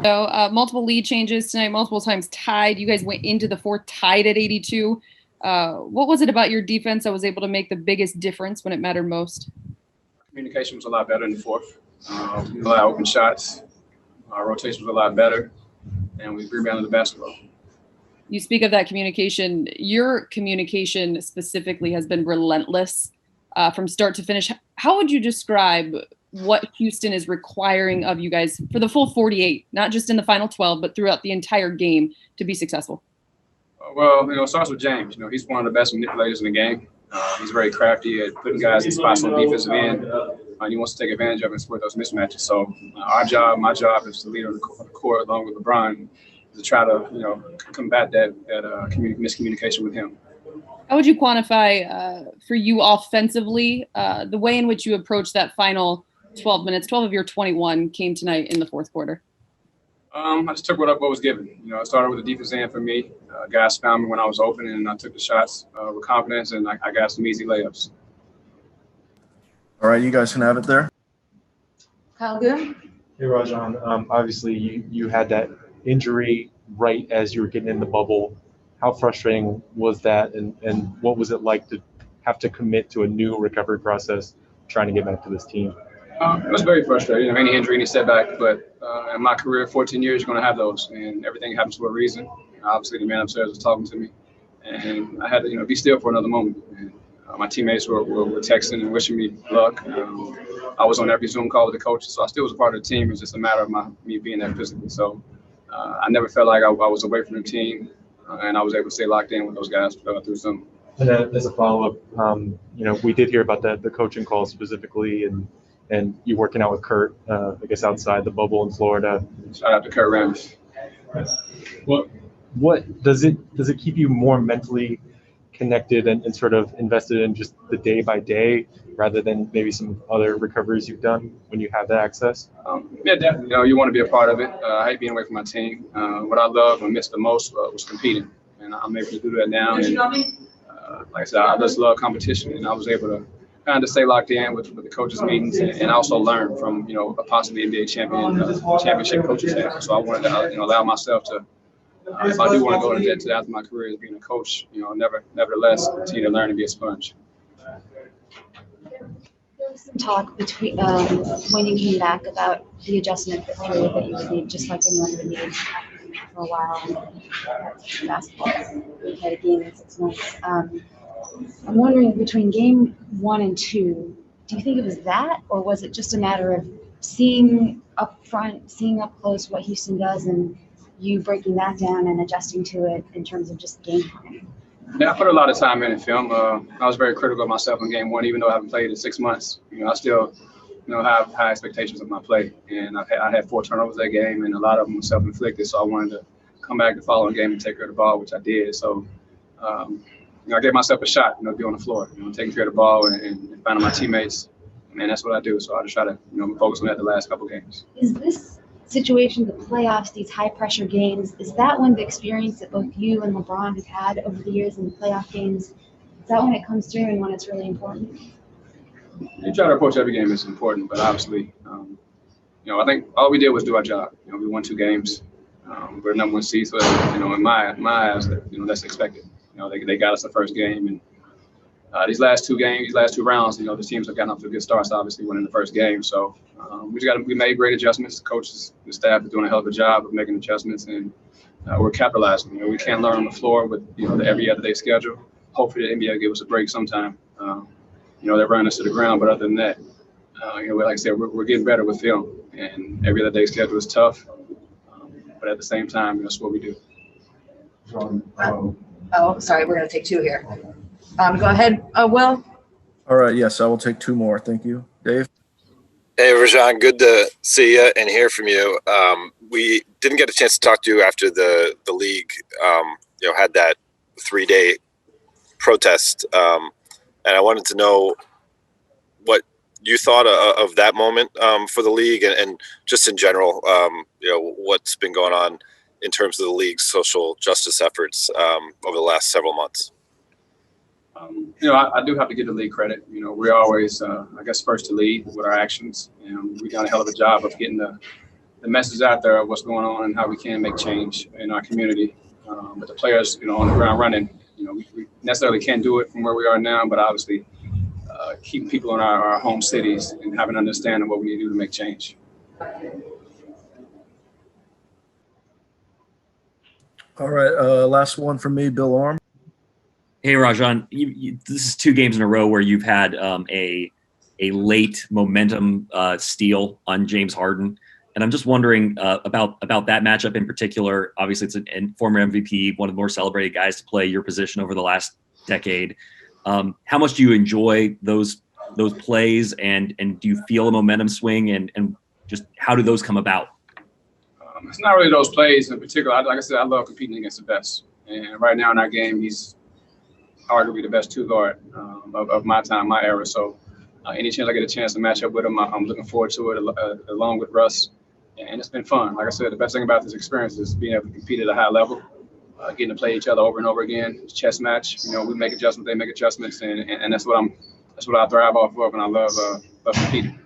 So multiple lead changes tonight, multiple times tied. You guys went into the fourth tied at 82. What was it about your defense that was able to make the biggest difference when it mattered most? Communication was a lot better in the fourth. A lot of open shots. Our rotation was a lot better, and we rebounded the basketball. You speak of that communication. Your communication specifically has been relentless from start to finish. How would you describe what Houston is requiring of you guys for the full 48, not just in the final 12, but throughout the entire game to be successful? Well, it starts with James. He's one of the best manipulators in the game. He's very crafty at putting guys in spots on the defensive end. He wants to take advantage of and exploit those mismatches. So my job as the leader of the court, along with LeBron, to try to combat that miscommunication with him. How would you quantify for you offensively the way in which you approach that final 12 minutes? 12 of your 21 came tonight in the fourth quarter. I just took what was given. I started with the defense end for me. Guys found me when I was open, and I took the shots with confidence, and I got some easy layups. All right, you guys can have it there. Kyle Goon. Hey, Rajon. Obviously, you had that injury right as you were getting in the bubble. How frustrating was that, and what was it like to have to commit to a new recovery process trying to get back to this team? It was very frustrating. Any injury, any setback, but in my career, 14 years, you're going to have those, and everything happens for a reason. Obviously, the man upstairs was talking to me, and I had to, be still for another moment. And my teammates were texting and wishing me luck. I was on every Zoom call with the coaches, so I still was a part of the team. It's just a matter of me being there physically. So I never felt like I was away from the team, and I was able to stay locked in with those guys through Zoom. And as a follow-up, we did hear about the coaching call specifically, and you working out with Kurt, I guess outside the bubble in Florida. Shout out to Kurt Rambis. What does it keep you more mentally connected and sort of invested in just the day by day rather than maybe some other recoveries you've done when you have that access? Yeah, definitely. You want to be a part of it. I hate being away from my team. What I loved and missed the most was competing, and I'm able to do that now. And like I said, I just love competition, and I was able to kind of stay locked in with the coaches' meetings and also learn from a possibly NBA championship coaching staff. So I wanted to allow myself to, if I do want to go into after my career as being a coach, nevertheless continue to learn and be a sponge. There was some talk between when you came back about the adjustment period that you would need, just like anyone would need for a while. And basketball, we had a game in 6 months. I'm wondering, between game 1 and 2, do you think it was that, or was it just a matter of seeing up front, seeing up close what Houston does, and you breaking that down and adjusting to it in terms of just game planning? Yeah, I put a lot of time in film. I was very critical of myself in game 1, even though I haven't played in 6 months. I still, have high expectations of my play, and I had 4 turnovers that game, and a lot of them were self-inflicted. So I wanted to come back the following game and take care of the ball, which I did. So. I gave myself a shot, be on the floor, taking care of the ball and finding my teammates. And that's what I do. So I just try to, focus on that the last couple games. Is this situation, the playoffs, these high-pressure games, is that when the experience that both you and LeBron have had over the years in the playoff games, is that when it comes through and when it's really important? You try to approach every game as important, but obviously, I think all we did was do our job. We won 2 games. We're number 1 seed, so in my eyes, that's expected. They got us the first game, and these last 2 rounds, the teams have gotten off to good starts. Obviously, winning the first game, so we made great adjustments. The coaches, the staff are doing a hell of a job of making adjustments, and we're capitalizing. We can't learn on the floor with the every other day schedule. Hopefully, the NBA will give us a break sometime. They're running us to the ground, but other than that, like I said, we're getting better with film, and every other day schedule is tough. But at the same time, that's what we do. Oh, sorry, we're going to take 2 here. Go ahead, Will. All right, yes, I will take 2 more. Thank you. Dave? Hey, Rajon, good to see you and hear from you. We didn't get a chance to talk to you after the league had that 3-day protest, and I wanted to know what you thought of that moment for the league and just in general, what's been going on in terms of the league's social justice efforts over the last several months. I do have to give the league credit. We're always, first to lead with our actions. We done a hell of a job of getting the the message out there of what's going on and how we can make change in our community. But the players, on the ground running, we necessarily can't do it from where we are now, but obviously keep people in our home cities and have an understanding of what we need to do to make change. All right, last one from me, Bill Orm. Hey, Rajon, this is 2 games in a row where you've had a late momentum steal on James Harden. And I'm just wondering about that matchup in particular. Obviously, it's a former MVP, one of the more celebrated guys to play your position over the last decade. How much do you enjoy those plays, and do you feel a momentum swing, and just how do those come about? It's not really those plays in particular. Like I said, I love competing against the best. And right now in our game, he's arguably the best 2 guard of my time, my era. So any chance I get a chance to match up with him, I'm looking forward to it, along with Russ. And it's been fun. Like I said, the best thing about this experience is being able to compete at a high level, getting to play each other over and over again. It's chess match. We make adjustments, they make adjustments, and that's what I thrive off of, and I love competing.